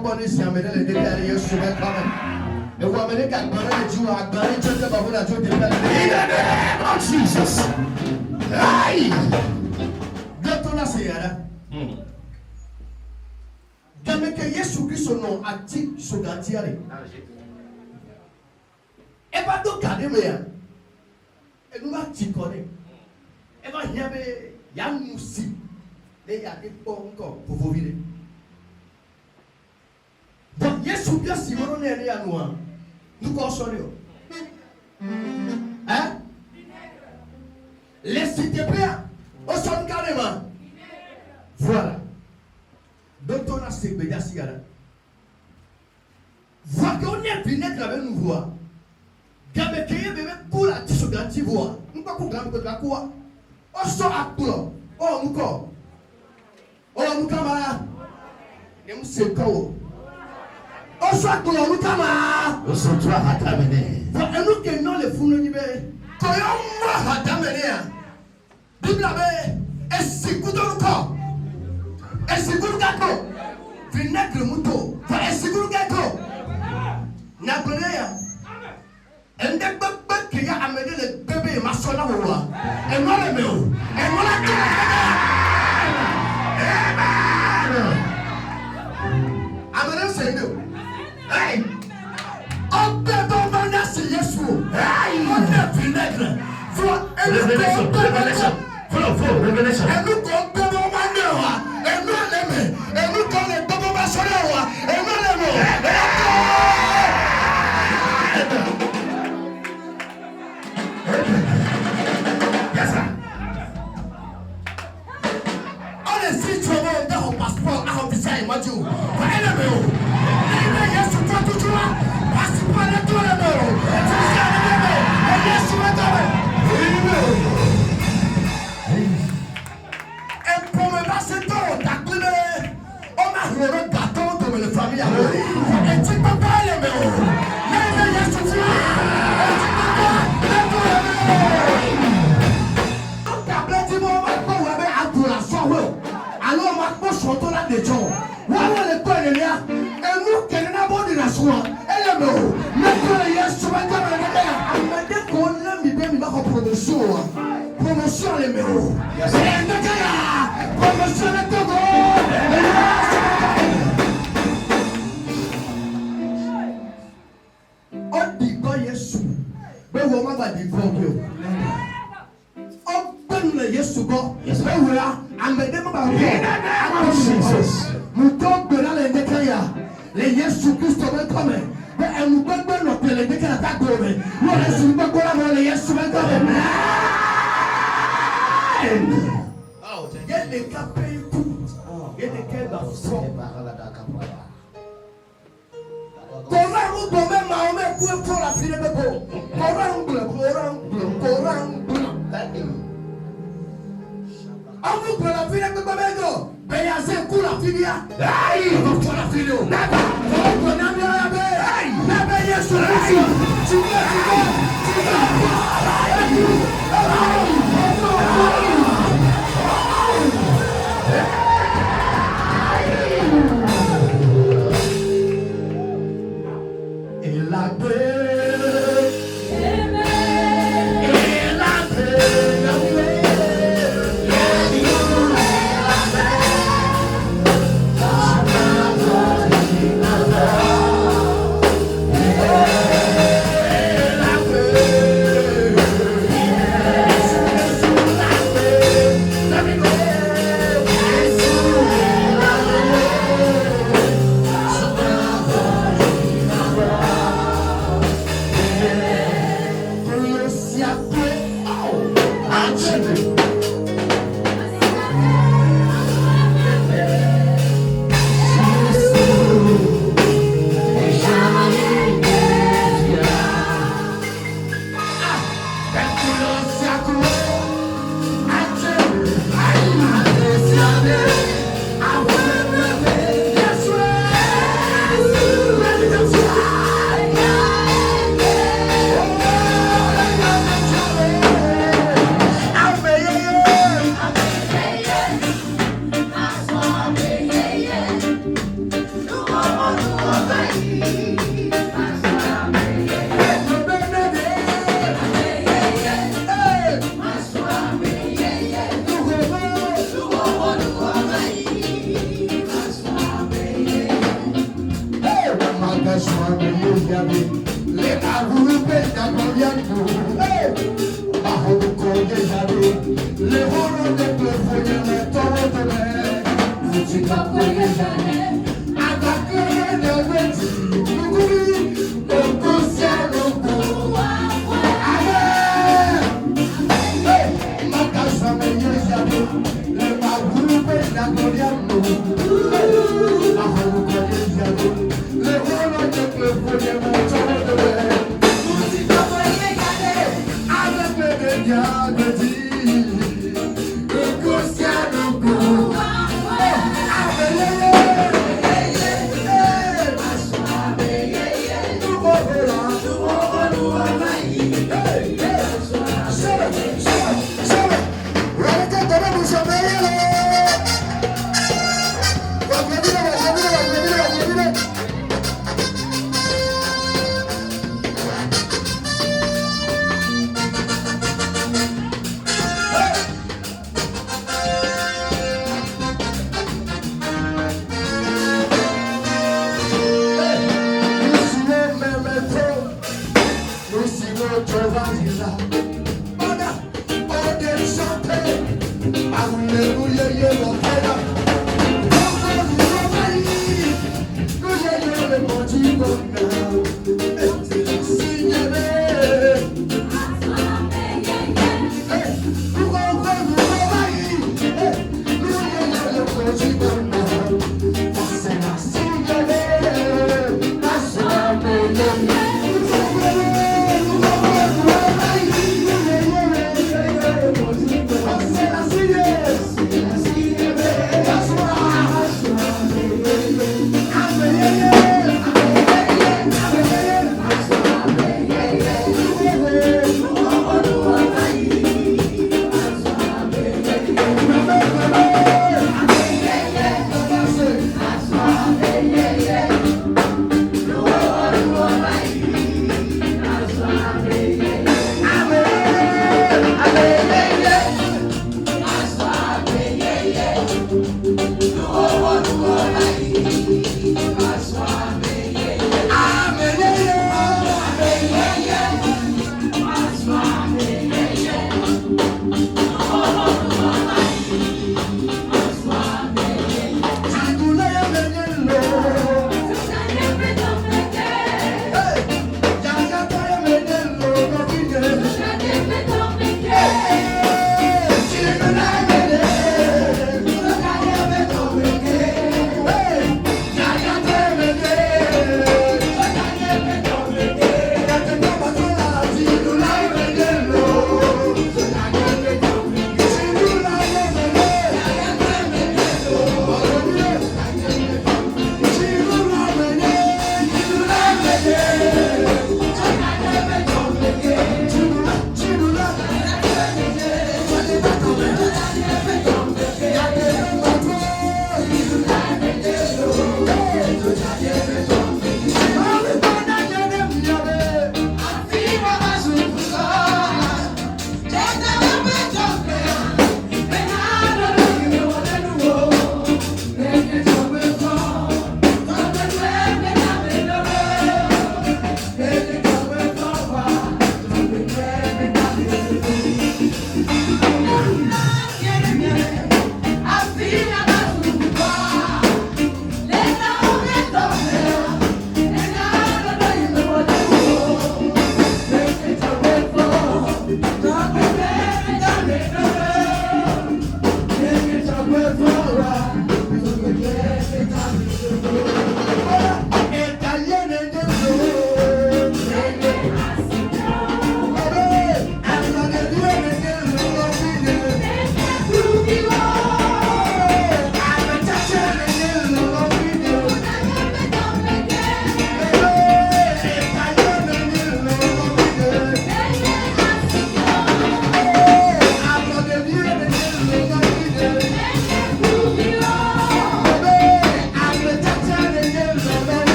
company si amène les déclarer Yesu va quand même. Et vous amenez qu'à parler de Dieu, à parler de Dieu, à parler de Dieu, in the name of Jesus. Aïe! D'autres là, c'est là. Quand que Yesu Christ nom actif sur gantiare. Et pas de garder mais et nous va t'y connaître. Et va y avait Yamusi. Et y a des pas encore pour vous vider. Donc Yesu Christ si on est à nous. Nous consolons. Hein? Laissez-te plaire. Au son carrément. Voilà. Donc on a ces bédas là. Voilà qu'on est vinaigre avec nous voir. Gabe keye bébé pour la tiso ganti voir. Nous pas pour gabe de quoi. On sort à tout. Oh nous quoi. Oh nous kama. Et nous c'est quoi. On sort à tout nous kama. On sort toi à t'amener. Et nous que non les fous nous dit quand on va t'amener. Bible là et si coup de corps. Et si coup de gâteau. Vinaigre mouton. Et si coup de gâteau. N'a pas et des bébés qui a amené le bébé ma soeur là et moi le meu et moi la amenez c'est nous hey on peut demander si Yesu hey on est vinaigre révélation révélation et nous qu'on peut demander et nous l'aimons et nous qu'on les bébés ma soeur là et moi le meu passeport à officiel moi tu pas le meu il y a sur toi tout là passeport à toi le meu tu sais le meu il y a sur toi et pour me passer ton t'acclé on m'a le gâteau de la famille et tu peux pas le meu il y a sur toi chantons là des gens. Voilà le coin de là. Et nous qui n'avons pas de la soie. Et le mot. Maintenant, il y a souvent de la dès qu'on aime, il va faire promotion. Promotion les méros. C'est un gars. Promotion les Togo. On dit quand il est sous. Mais on va dire qu'on peut. Yesu go ewura amede mo ba wo Jesus muto gbera le dekaya le Yesu Kristo be come be enu gbegbe no pele dekaya ta go be wo Yesu gbegbo la le Yesu be come oh ye le kape ku ye le ke ba so kora mu do me ma o me ku e pro la fille be go kora on vous prend la fille de Babego. Beyazé coule la fille. Aïe, on prend la fille. Nada. On prend la fille. Aïe, la belle sur la fille. Tu et la paix.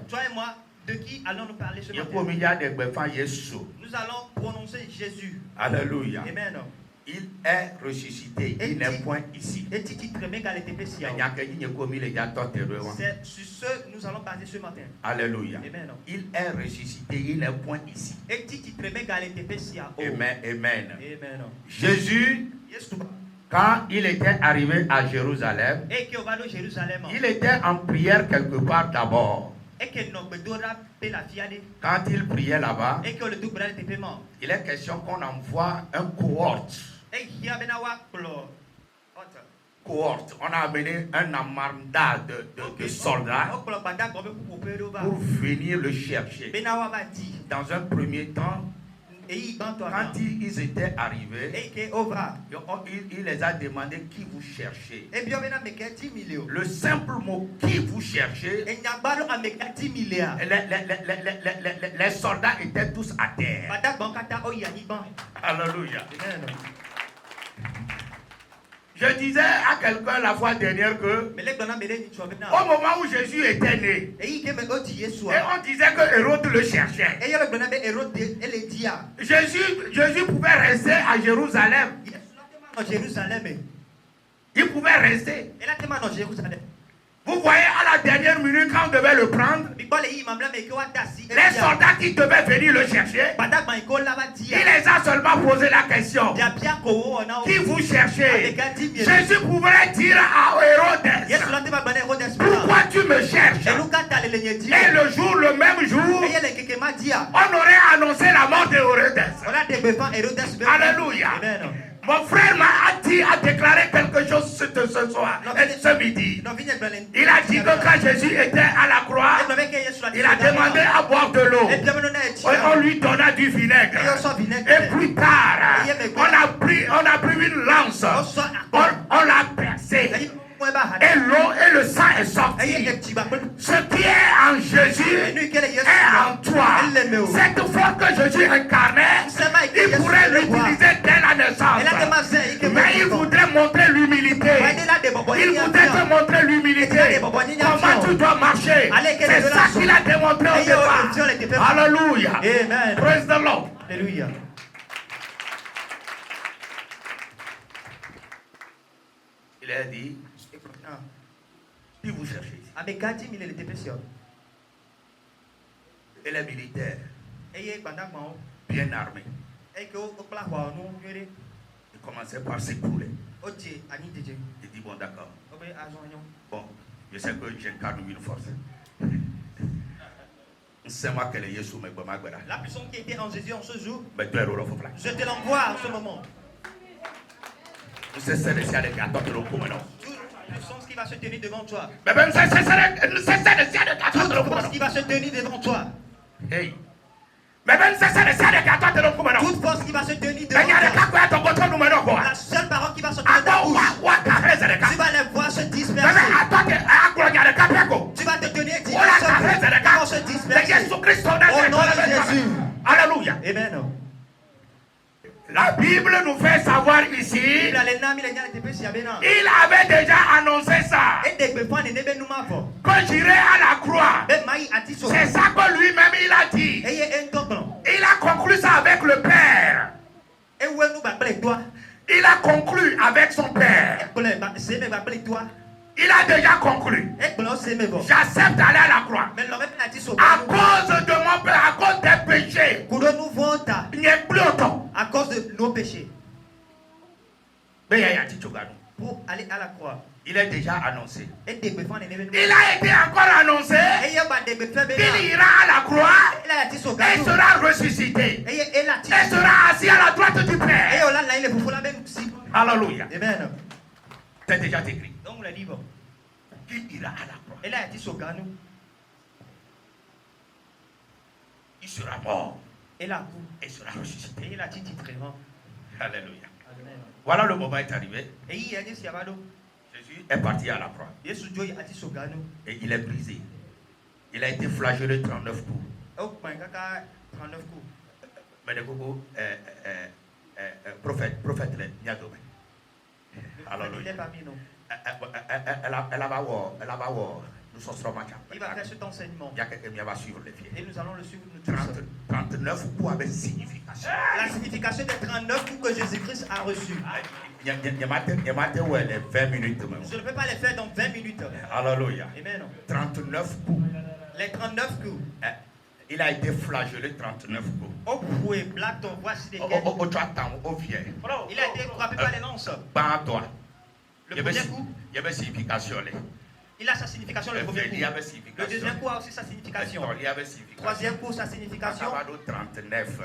Toi et moi, de qui allons-nous parler ce matin? Nous allons prononcer Jésus. Alléluia. Amen. Il est ressuscité. Il n'est point ici. C'est sur ce que nous allons parler ce matin. Alléluia. Amen. Il est ressuscité. Il n'est point ici. Amen. Amen. Amen. Jésus, quand il était arrivé à Jérusalem, il était en prière quelque part d'abord. Quand il priait là-bas, il est question qu'on envoie un cohorte. On a amené un armada de soldats pour venir le chercher. Dans un premier temps, quand ils étaient arrivés, il les a demandé qui vous cherchez. Le simple mot qui vous cherchez, les soldats étaient tous à terre. Alléluia. Je disais à quelqu'un la fois dernière que au moment où Jésus était né, et on disait que Hérode le cherchait. Jésus pouvait rester à Jérusalem. Il pouvait rester. Vous voyez, à la dernière minute, quand on devait le prendre, les soldats qui devaient venir le chercher, il les a seulement posé la question. Qui vous cherchez? Jésus pouvait dire à Hérode, pourquoi tu me cherches? Et le même jour, on aurait annoncé la mort d'Hérode. Alléluia. Mon frère a déclaré quelque chose ce soir, ce midi. Il a dit que quand Jésus était à la croix, il a demandé à boire de l'eau. On lui donna du vinaigre. Et plus tard, on a pris une lance. On l'a percé. Et l'eau et le sang est sorti. Ce qui est en Jésus est en toi. Cette fois que Jésus incarnait, il pourrait l'utiliser dès la naissance. Mais il voudrait montrer l'humilité. Il voudrait te montrer l'humilité. Comment tu dois marcher. C'est ça qu'il a démontré au départ. Alléluia. Amen. Praise the Lord. Alléluia. Il a dit, qui vous cherchez ici? Et les militaires, bien armés, ils commençaient par s'écrouler. Il dit, bon d'accord. Bon, je sais que j'incarne une force. La puissance qui était en Jésus en ce jour, je te l'envoie en ce moment. Toute puissance qui va se tenir devant toi. Toute force qui va se tenir devant toi. Hey. Toute force qui va se tenir devant toi. La seule parole qui va sortir de ta bouche, tu vas les voir se disperser. Tu vas te tenir et dire comment se disperser. Au nom de Jésus. Alléluia. Amen. La Bible nous fait savoir ici, il avait déjà annoncé ça, quand j'irai à la croix. C'est ça que lui-même il a dit. Il a conclu ça avec le Père. Il a conclu avec son Père. Il a déjà conclu. J'accepte d'aller à la croix. À cause de mon père, à cause des péchés. Il n'y a plus autant. À cause de nos péchés. Pour aller à la croix. Il est déjà annoncé. Il a été encore annoncé qu'il ira à la croix et sera ressuscité. Et sera assis à la droite du Père. Alléluia. Amen. C'est déjà écrit. Donc on l'a dit bon. Qui ira à la croix. Il sera mort. Et sera ressuscité. Alléluia. Voilà, le moment est arrivé. Jésus est parti à la croix. Et il est brisé. Il a été flagellé 39 coups. Mais le prophète, Alléluia. Elle a Il va faire cet enseignement. Il y a quelqu'un qui va suivre les pieds. Et nous allons le suivre nous tous. 39 coups avec signification. La signification des 39 coups que Jésus-Christ a reçus. Il y a 20 minutes même. Je ne peux pas les faire dans 20 minutes. Alléluia. Amen. 39 coups. Les 39 coups. Il a été flagellé 39 coups. Il a été frappé par les lances. Le premier coup, il y avait signification. il a sa signification le premier coup. Le deuxième coup a aussi sa signification. Troisième coup, sa signification.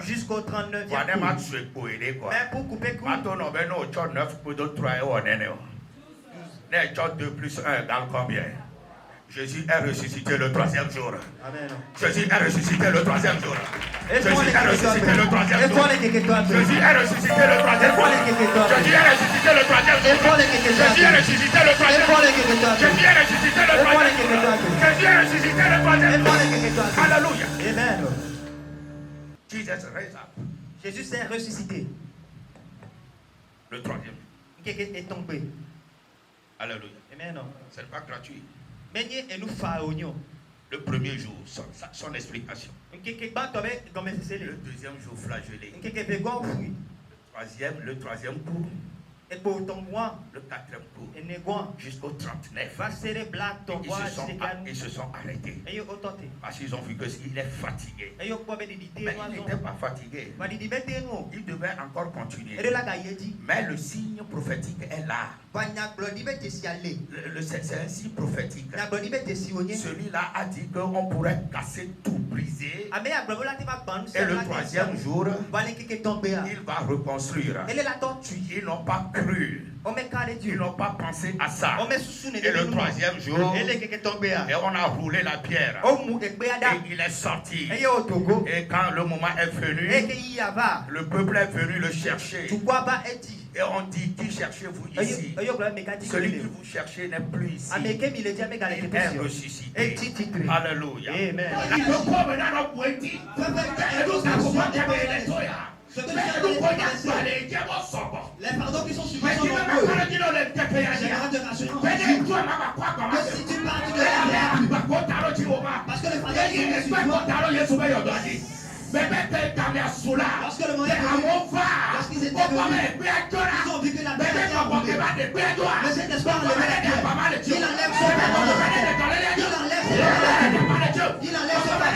Jusqu'au 39e coup. Mais pour couper coup, 2 plus 1 égale combien? Jésus est ressuscité le 3e jour. Amen. Jésus est ressuscité le 3e jour. Jésus est ressuscité le 3e jour. Jésus est ressuscité le 3e jour. Jésus est ressuscité le 3e jour. Jésus est ressuscité le 3e jour. Jésus est ressuscité le 3e jour. Jésus est ressuscité le 3e jour. Alléluia. Amen. Jesus raised up. Jésus s'est ressuscité. Le 3e. Quelqu'un est tombé. Alléluia. Amen. Ce n'est pas gratuit. Le premier jour, son explication. Le deuxième jour, flagellé. Le troisième coup. Le 4e coup. Jusqu'au 39. Ils se sont arrêtés. Parce qu'ils ont vu qu'il est fatigué. Mais il n'était pas fatigué. Il devait encore continuer. Mais le signe prophétique est là. C'est un signe prophétique. Celui-là a dit qu'on pourrait casser tout, briser. Et le 3e jour, il va reconstruire. Ils n'ont pas cru. Ils n'ont pas pensé à ça. Et le 3e jour, et on a roulé la pierre. Et il est sorti. Et quand le moment est venu, le peuple est venu le chercher. Et on dit, qui cherchez-vous ici? Celui que vous cherchez n'est plus ici. Il est ressuscité. Alléluia. Amen. Les pardons qui sont suffisants sont nombreux. J'ai de rassurance. Que si tu parles de la parce que les pardons qui sont suffisants. Lorsque le moment est venu, lorsqu'ils étaient venus, ils ont vu que la terre était envoûtée. Mais cet espoir enlève la terre. Il enlève son pardon. Il enlève son pardon. Il enlève son pardon. Il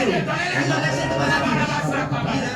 enlève cette maladie.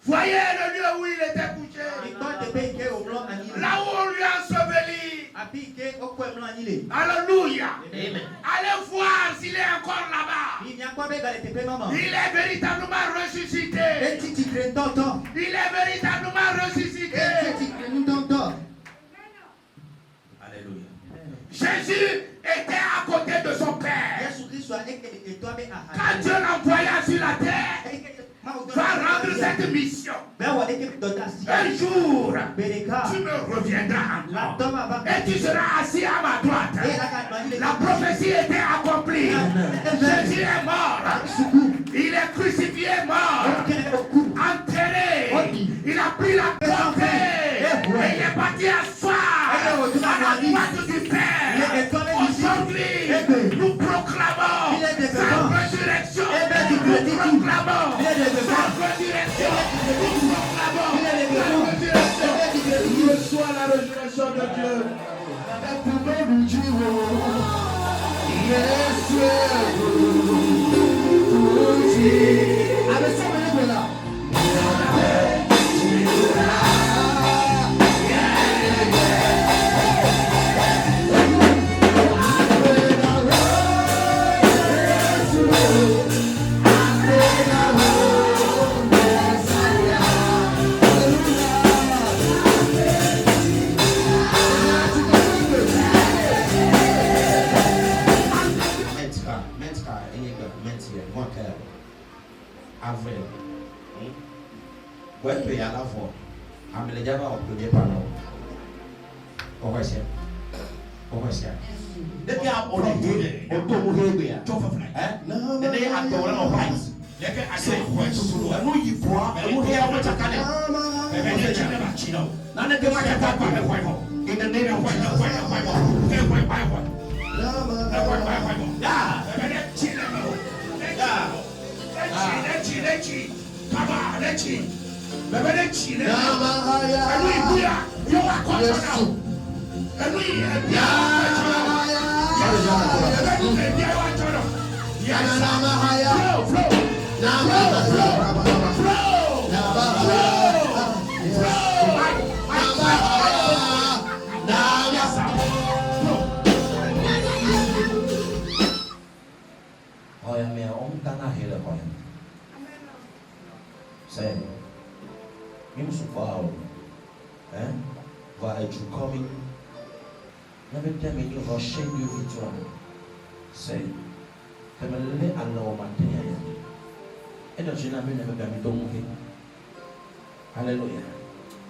Voyez le lieu où il était couché. Là où on lui a enseveli. Alléluia. Allez voir s'il est encore là-bas. Il est véritablement ressuscité. Il est véritablement ressuscité. Alléluia. Jésus était à côté de son Père. Quand Dieu l'envoya sur la terre, va rendre cette mission. Un jour, tu me reviendras encore et tu seras assis à ma droite. La prophétie était accomplie. Jésus est mort. Il est crucifié, mort, enterré. Il a pris la portée et il est parti asseoir à la droite du Père. Aujourd'hui, nous proclamons sa résurrection. Nous proclamons sa résurrection. Nous proclamons sa résurrection. Reçois la résurrection de Dieu. mentir, moi cœur. Avril. Ouais, payer à la fois. Mais les gens vont payer par là. On va essayer. On va essayer. Depuis à on est on tombe au rébé. Tu vas faire. Hein? Depuis à tomber on va. Depuis à c'est quoi tout le monde. Nous y boit. Nous y avons ta canne. Mais les gens ne marchent pas. N'en est que ma carte pas mais quoi. In the name of Jesus. Va être coming. N'avez pas mis une rocher de victoire. C'est comme elle est à l'eau matin. Et donc, je n'ai pas mis de mourir. Alléluia.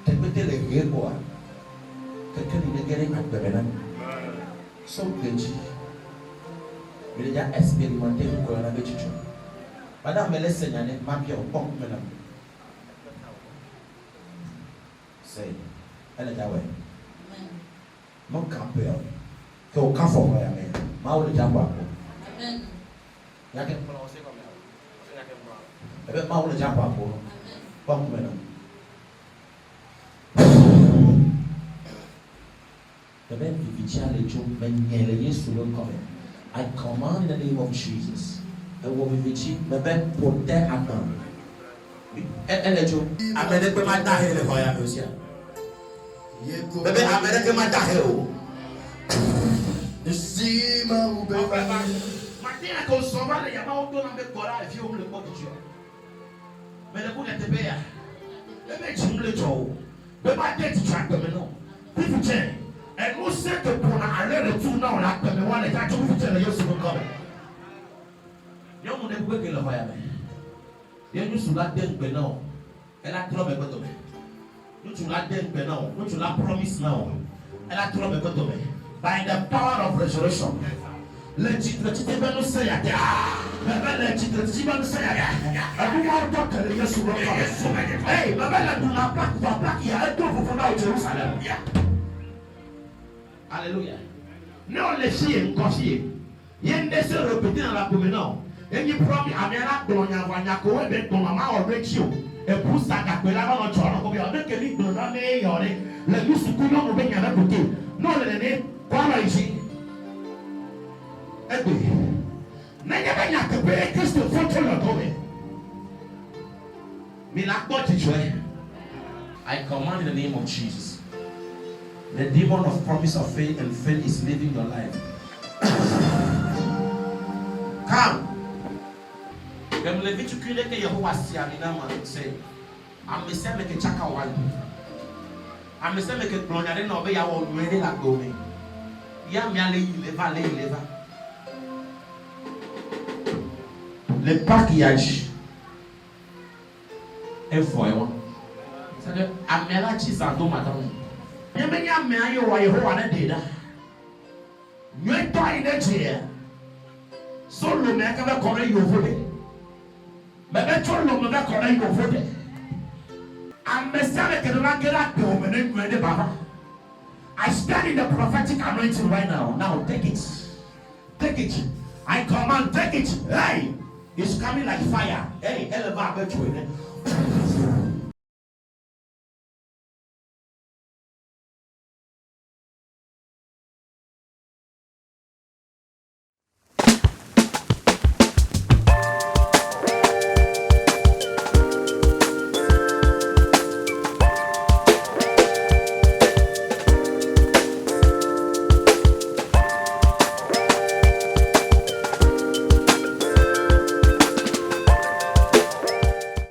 Tu peux te lever quoi? Quelqu'un qui est guéri à Bébénan. Sauf que Dieu. Il a expérimenté le coronavirus. Madame, elle est seigneur, ma pierre, bon, madame. C'est. Elle est là, ouais. Mon campeur. Que au camp fort, ouais, mais. Ma ou le diable. Amen. Il y a quelqu'un qui comme ça. Eh bien, ma ou le diable. Bon, maintenant. The man I command in the name of Jesus. The woman Vici, the man protect Adam. And let you. I made it with my dahil for you. Bebe, I made it with my dahil. The sea, my baby. Martina goes so well, you're not going to make Gora if you only go to you. Mais le coup de bear. Le mec, tu me le trouves. Le matin, tu traques comme non. Puis tu tiens. Et nous, c'est que pour aller retour dans la comme on est à tout vous dire, je suis comme. Yo, mon époux, que le voyage. Yo, nous sommes là, ben non. Elle a trop de côté. Nous sommes là, ben non. Nous sommes là, promise non. Elle a trop de côté. By the power of resurrection. Le titre va nous say à le titre va nous say à vous voir que le Jésus va faire. Hey, ma belle, nous n'a pas il y a un tour pour aller au Jérusalem. Alléluia. Non, les filles confiées. Il y a une des sœurs répétées dans la promenade. Et il promet à Mera de l'Onyavanyako et de maman au Rechio. Et pour ça, qu'à la maman, tu as encore bien que lui, de l'année, le loup, nous nous baignons à côté. Non, le nez, quoi, ici. Eh bien, n'ayez pas que payer Christ faut que le tombe. Mais la porte est jouée. I command in the name of Jesus. The demon of promise of faith and faith is living your life. Come. Comme le viticule que Yehova siamina man say, amese me ke chaka wan. Amese me ke glonyare na obe ya wo nwere la gome. Ya mi ale ileva. Le package est foyant. C'est-à-dire, amela chisando madame. Yemenya me ayo wa Yehova na deda. Nyeto ine so lo me ka be kore yovo de. Me be to lo me be kore yovo de. Amesale ke do na gera de o me ne nwede baba. I stand in the prophetic anointing right now. Now take it. Take it. I command, take it. Hey, it's coming like fire. Hey, eleva be to it.